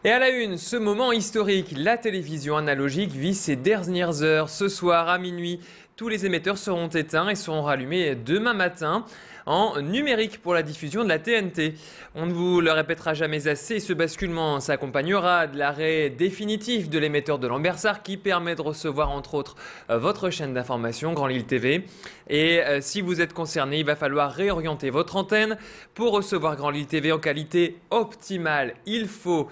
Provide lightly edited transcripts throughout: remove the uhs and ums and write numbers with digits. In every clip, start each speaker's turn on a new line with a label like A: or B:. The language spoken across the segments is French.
A: Et à la une, ce moment historique, la télévision analogique vit ses dernières heures. Ce soir à minuit, tous les émetteurs seront éteints et seront rallumés demain matin en numérique pour la diffusion de la TNT. On ne vous le répétera jamais assez, ce basculement s'accompagnera de l'arrêt définitif de l'émetteur de Lambersart qui permet de recevoir entre autres votre chaîne d'information Grand Lille TV. Et si vous êtes concerné, il va falloir réorienter votre antenne pour recevoir Grand Lille TV en qualité optimale. Il faut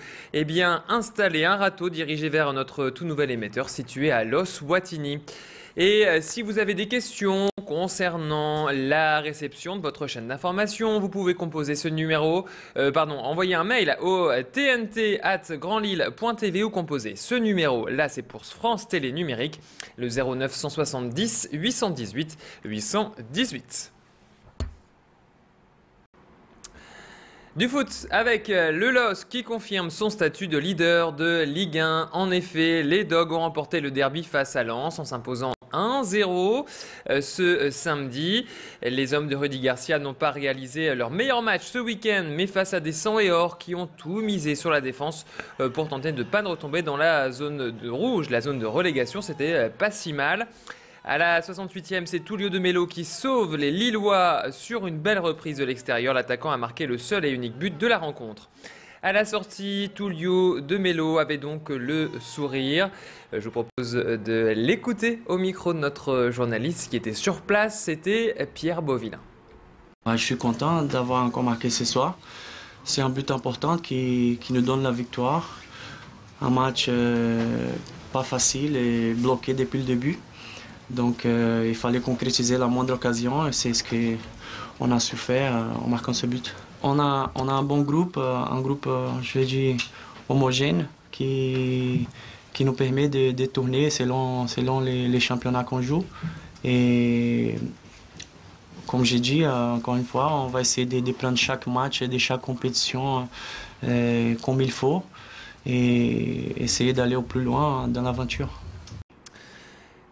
A: installer un râteau dirigé vers notre tout nouvel émetteur situé à Los-Wattignies. Et si vous avez des questions concernant la réception de votre chaîne d'information, vous pouvez composer ce numéro, envoyer un mail au tnt@grandlille.tv ou composer ce numéro. Là, c'est pour France Télé Numérique, le 09 170 818 818. Du foot avec le LOSC qui confirme son statut de leader de Ligue 1. En effet, les Dogs ont remporté le derby face à Lens en s'imposant 1-0 ce samedi. Les hommes de Rudy Garcia n'ont pas réalisé leur meilleur match ce week-end, mais face à des sang et or qui ont tout misé sur la défense pour tenter de ne pas retomber dans la zone de rouge, la zone de relégation. C'était pas si mal. À la 68e, c'est Tullio de Melo qui sauve les Lillois sur une belle reprise de l'extérieur. L'attaquant a marqué le seul et unique but de la rencontre. À la sortie, Tullio de Melo avait donc le sourire. Je vous propose de l'écouter au micro de notre journaliste qui était sur place. C'était Pierre Beauvillain.
B: Je suis content d'avoir encore marqué ce soir. C'est un but important qui nous donne la victoire. Un match pas facile et bloqué depuis le début. Donc il fallait concrétiser la moindre occasion et c'est ce qu'on a su faire en marquant ce but. On a un bon groupe, je vais dire, homogène qui nous permet de tourner selon les championnats qu'on joue. Et comme j'ai dit, encore une fois, on va essayer de prendre chaque match et de chaque compétition comme il faut et essayer d'aller au plus loin dans l'aventure.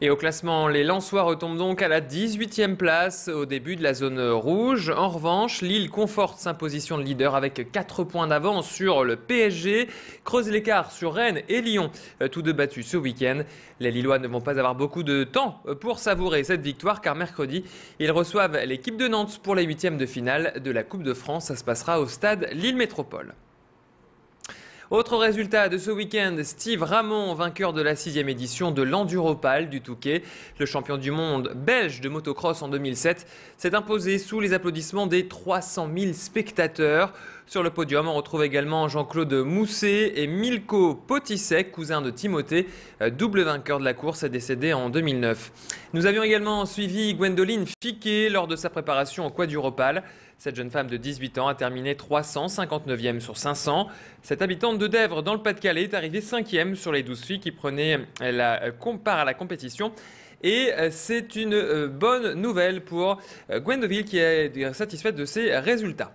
A: Et au classement, les Lensois retombent donc à la 18e place au début de la zone rouge. En revanche, Lille conforte sa position de leader avec 4 points d'avance sur le PSG, creuse l'écart sur Rennes et Lyon, tous deux battus ce week-end. Les Lillois ne vont pas avoir beaucoup de temps pour savourer cette victoire car mercredi, ils reçoivent l'équipe de Nantes pour les 8e de finale de la Coupe de France. Ça se passera au stade Lille Métropole. Autre résultat de ce week-end, Steve Ramon, vainqueur de la 6e édition de l'Enduropal du Touquet. Le champion du monde belge de motocross en 2007 s'est imposé sous les applaudissements des 300 000 spectateurs. Sur le podium, on retrouve également Jean-Claude Mousset et Milko Potisek, cousin de Timothée, double vainqueur de la course, décédé en 2009. Nous avions également suivi Gwendoline Fiquet lors de sa préparation au Quaduropal. Cette jeune femme de 18 ans a terminé 359e sur 500. Cette habitante de Dèvres dans le Pas-de-Calais est arrivée 5e sur les 12 filles qui prenaient part à la compétition. Et c'est une bonne nouvelle pour Gwendoville qui est satisfaite de ses résultats.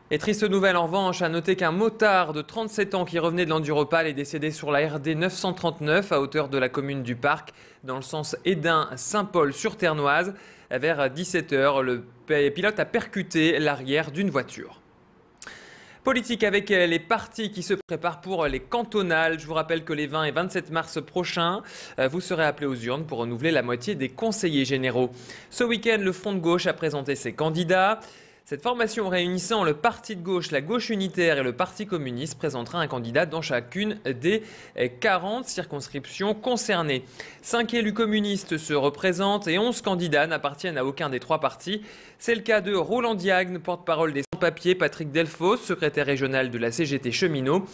A: Et triste nouvelle en revanche, à noter qu'un motard de 37 ans qui revenait de l'Enduropal est décédé sur la RD 939 à hauteur de la commune du Parc, dans le sens Hesdin-Saint-Paul-sur-Ternoise. Vers 17h, le pilote a percuté l'arrière d'une voiture. Politique avec les partis qui se préparent pour les cantonales. Je vous rappelle que les 20 et 27 mars prochains, vous serez appelés aux urnes pour renouveler la moitié des conseillers généraux. Ce week-end, le Front de gauche a présenté ses candidats. Cette formation réunissant le Parti de gauche, la gauche unitaire et le Parti communiste présentera un candidat dans chacune des 40 circonscriptions concernées. 5 élus communistes se représentent et 11 candidats n'appartiennent à aucun des 3 partis. C'est le cas de Roland Diagne, porte-parole des sans-papiers, Patrick Delfos, secrétaire régional de la CGT Cheminot,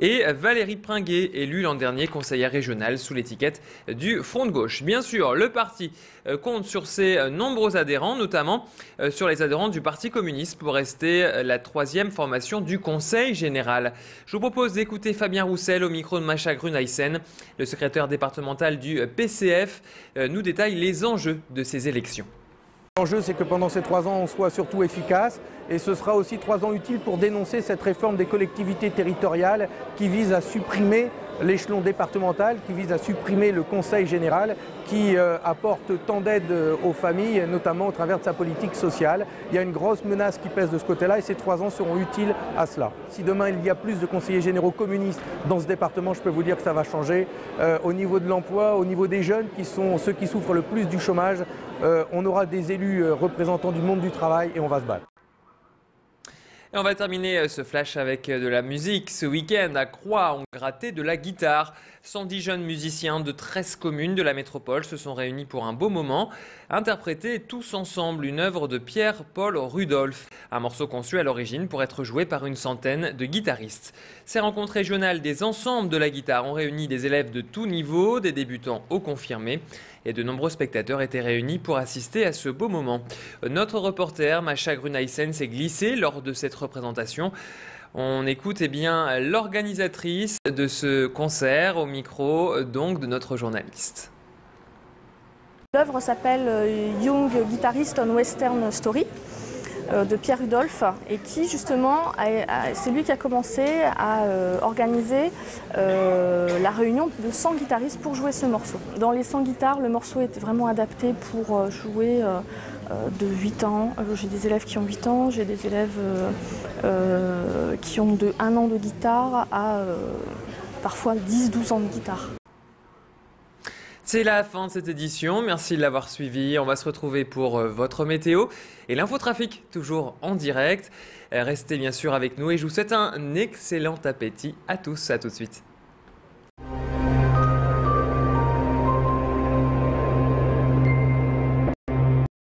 A: et Valérie Pringuet, élue l'an dernier conseillère régionale sous l'étiquette du Front de gauche. Bien sûr, le parti compte sur ses nombreux adhérents, notamment sur les adhérents du Parti communiste pour rester la 3e formation du Conseil général. Je vous propose d'écouter Fabien Roussel au micro de Macha Grunhaysen, le secrétaire départemental du PCF, nous détaille les enjeux de ces élections.
C: L'enjeu, c'est que pendant ces 3 ans, on soit surtout efficace et ce sera aussi 3 ans utiles pour dénoncer cette réforme des collectivités territoriales qui vise à supprimer l'échelon départemental qui vise à supprimer le Conseil général qui apporte tant d'aide aux familles, notamment au travers de sa politique sociale. Il y a une grosse menace qui pèse de ce côté-là et ces 3 ans seront utiles à cela. Si demain il y a plus de conseillers généraux communistes dans ce département, je peux vous dire que ça va changer. Au niveau de l'emploi, au niveau des jeunes qui sont ceux qui souffrent le plus du chômage, on aura des élus représentants du monde du travail et on va se battre.
A: Et on va terminer ce flash avec de la musique. Ce week-end, à Croix, on grattait de la guitare. 110 jeunes musiciens de 13 communes de la métropole se sont réunis pour un beau moment, interpréter tous ensemble une œuvre de Pierre-Paul Rudolph, un morceau conçu à l'origine pour être joué par une centaine de guitaristes. Ces rencontres régionales des ensembles de la guitare ont réuni des élèves de tout niveau, des débutants aux confirmés, et de nombreux spectateurs étaient réunis pour assister à ce beau moment. Notre reporter Macha Grunaisen s'est glissée lors de cette représentation. On écoute l'organisatrice de ce concert au micro donc de notre journaliste.
D: L'œuvre s'appelle Young Guitarist on Western Story de Pierre Rudolph et qui justement, c'est lui qui a commencé à organiser la réunion de 100 guitaristes pour jouer ce morceau. Dans les 100 guitares, le morceau était vraiment adapté pour jouer de 8 ans. J'ai des élèves qui ont 8 ans, j'ai des élèves qui ont de 1 an de guitare à parfois 10-12 ans de guitare.
A: C'est la fin de cette édition, merci de l'avoir suivi. On va se retrouver pour votre météo et l'infotrafic, toujours en direct. Restez bien sûr avec nous et je vous souhaite un excellent appétit à tous, à tout de suite.